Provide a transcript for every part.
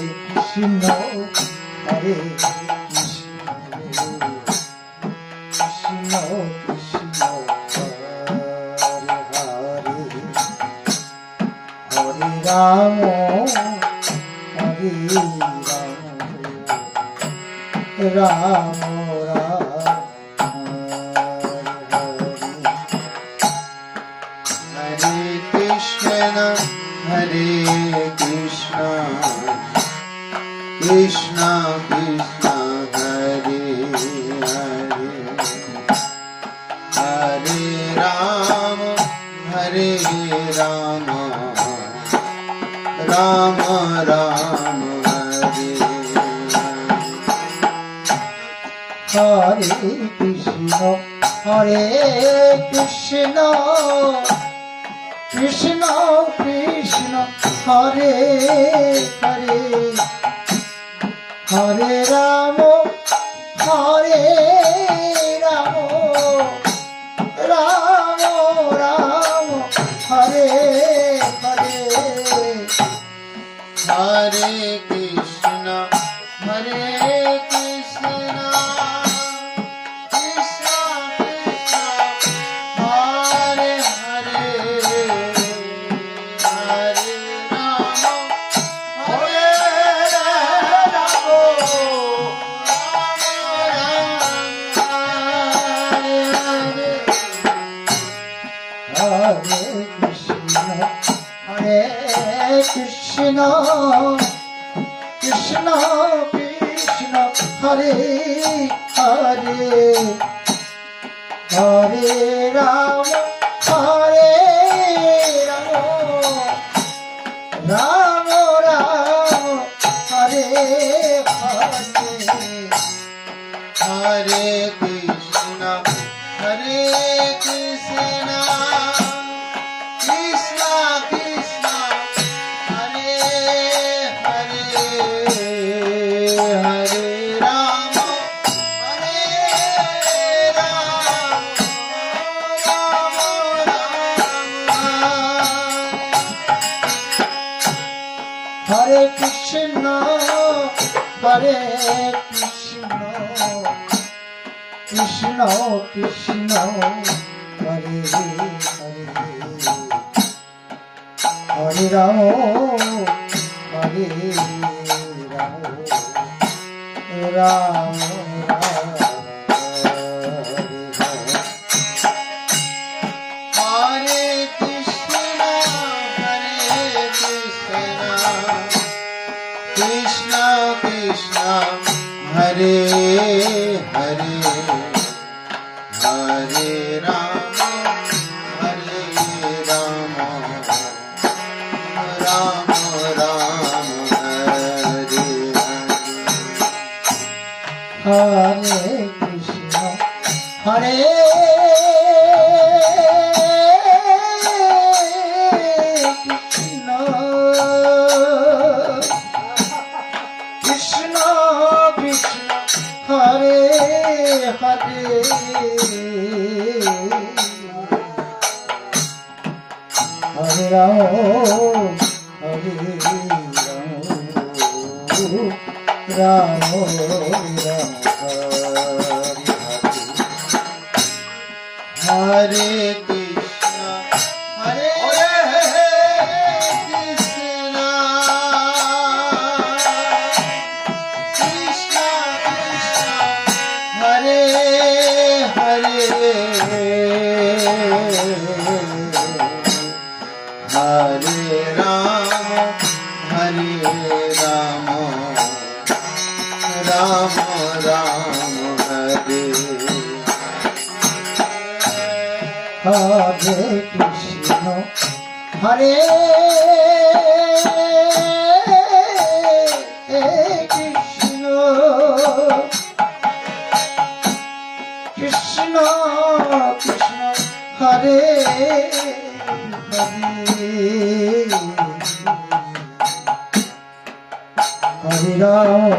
Krishna Hare Krishna Krishna Hare Hare Ram Hare Ram Ram Hare Krishna Krishna Krishna Hare Hare Hare Ram Ram Ram Hare Hare Krishna Krishna Krishna Hare Hare Hare Ram Ram Ram Hare Hare Hare Krishna Krishna Krishna Hare Hare Hare Ram Hare Krishna Krishna Krishna Hare Hare Hare Ram Ram Ram Hare Hare Hare Krishna Krishna Krishna Hare Hare Hare Ram Ram Hare Krishna Krishna Krishna Hare Hare Hare Ram Ram Hare Krishna Krishna Krishna Hare Hare Hare Ram Ram Ram Hare Hare Krishna Hare Krishna Krishna Hare Hare Hare Ram Ram Hare Krishna Krishna Hare Hare Hare Ram Ram Ram Hare Hare Krishna Hare Krishna Krishna Krishna Hare Hare Hare Ram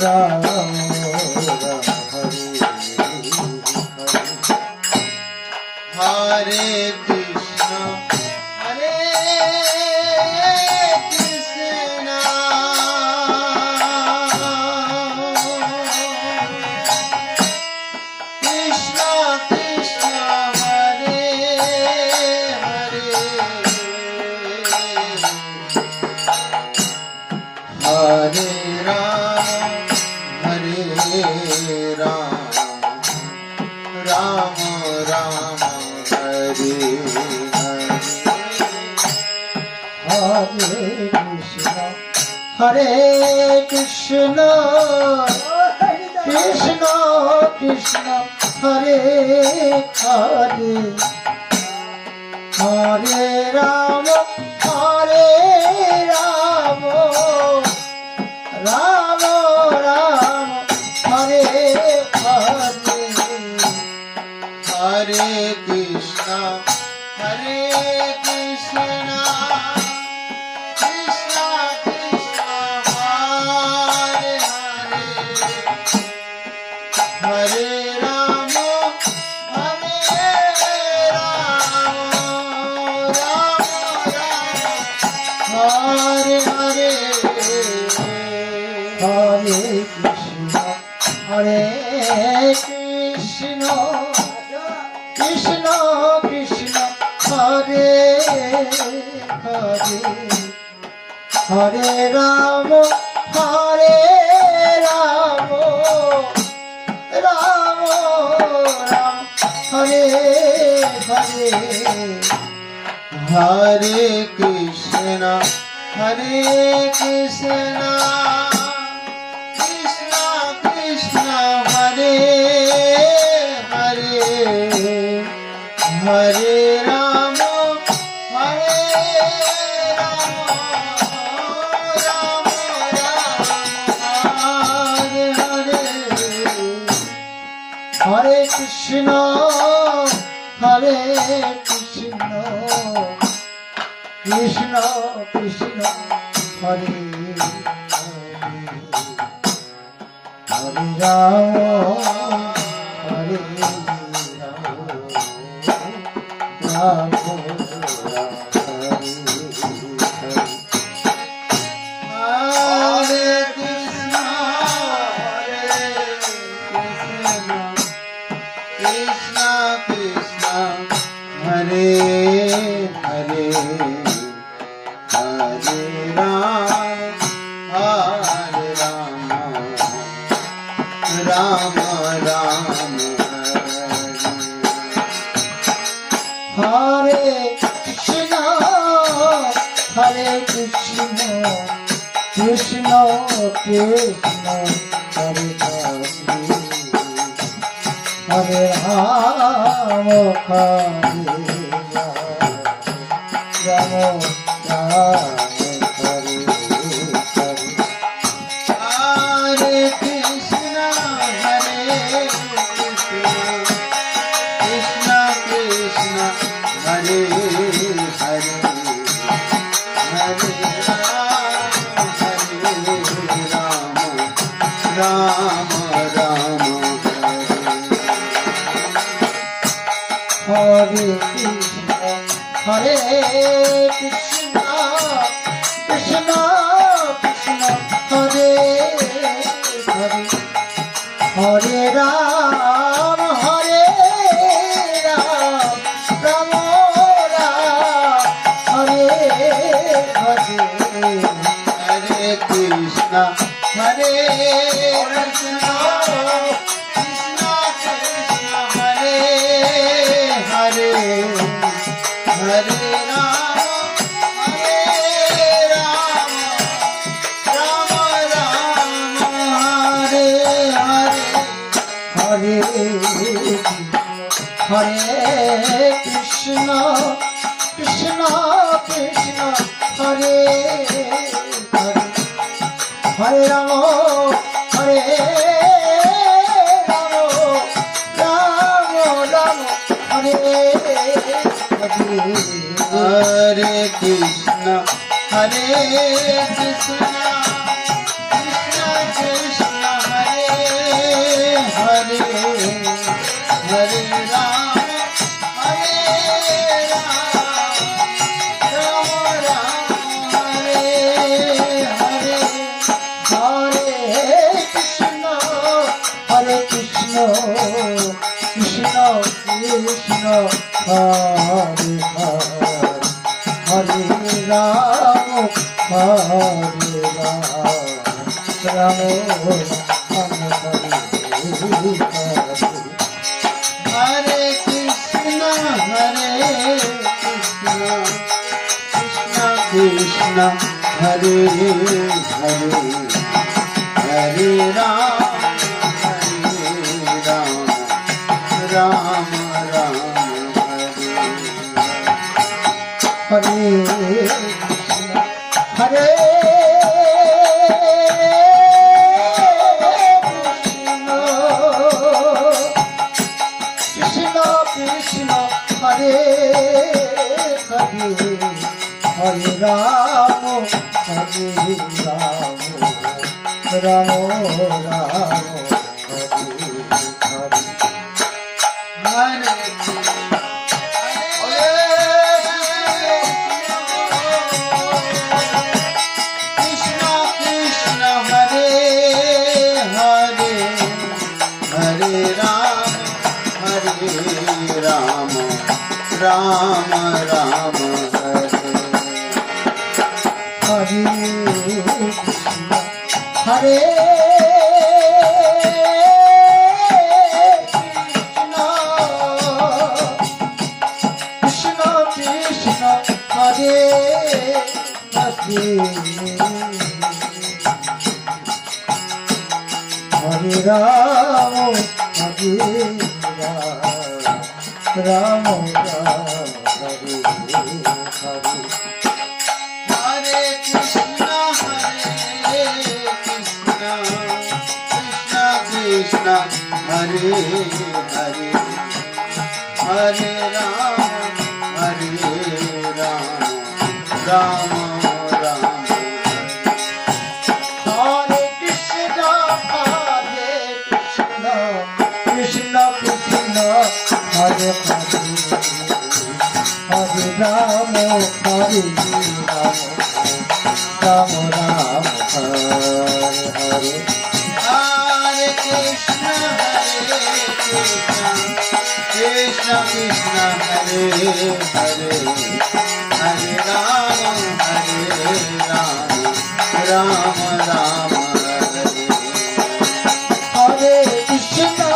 Ram Hare Krishna Hare Ram, Hare Ram, Ram Ram, Hare Hare. Hare Krishna, Hare Krishna, Krishna Krishna, Hare Hare, Hare Rama, Hare Rama, Rama Rama, Hare Hare. Hare Krishna, Hare Krishna, Krishna Krishna, Hare Hare, Hare Rama, Hare Rama, Rama Rama, Hare Hare. Hare Rama, Hare Rama, Rama Rama, Hare Hare. Hare Krishna, Hare Krishna, Krishna Krishna, Hare Hare, Hare Rama, Hare Rama, Rama Rama, Hare Hare. Hare Krishna, Hare Krishna, Krishna Krishna, Hare Hare, Hare Rama, Hare Rama, Rama Hare Krishna, Hare Krishna, Krishna Krishna, Hare Hare, Hare Rama, Hare Rama, Rama Rama, Hare Krishna, Hare Krishna, Krishna Krishna, Hare Hare, Hare Rama, Hare Rama, Rama Hare Hare. Hare Krishna, Hare Krishna, Krishna Krishna, Hare Hare, Hare Rama, Hare Rama, Rama Rama, Hare Krishna, Hare Krishna, Krishna Krishna, Hare Hare, Hare Rama, Hare Rama, Rama Rama, Hare Hare. Hare Krishna, Hare Krishna, Krishna Krishna, Hare Hare, Hare Rama, Hare Rama, Rama Rama, Hare Hare. Hare Hare Krishna, Krishna Krishna, Hare Hare, Hare Rama, Hare Rama, Rama Rama, Hare Hare. Hare Krishna, Hare Krishna, Krishna Krishna, Hare Hare, Hare Rama, Hare Rama, Rama Rama, Hare Hare. Hare Krishna, Hare Krishna, Krishna Krishna, Hare Hare, Hare Rama, Ram Hare Krishna, Krishna Krishna, Hare Hare, Hare Ram, Ram Ram, Hare Hare Krishna Krishna Hare Hare Hare Ram Ram Ram Hare Krishna Krishna Hare Hare, Hare Ram, Ram Ram Hare. Hare Hare Krishna Krishna Hare Hare Hare Ram Ram Hare Hare Hare Krishna, Krishna Krishna, Hare Hare, Hare Ram, Ram Ram. Hare Krishna Krishna Krishna Hare Hare Hare Ram Ram Ram Hare Hare Hare Krishna, Krishna Krishna, Hare Hare, Hare Ram, Ram Ram Hare. Hare Krishna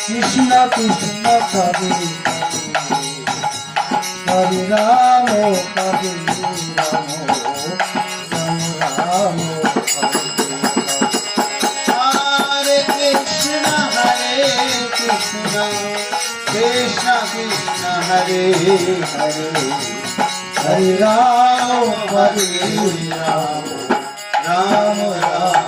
Krishna Krishna Hare Hare Ram Ram Hare Krishna, Krishna Krishna, Hare Hare, Hare Ram Ram Ram.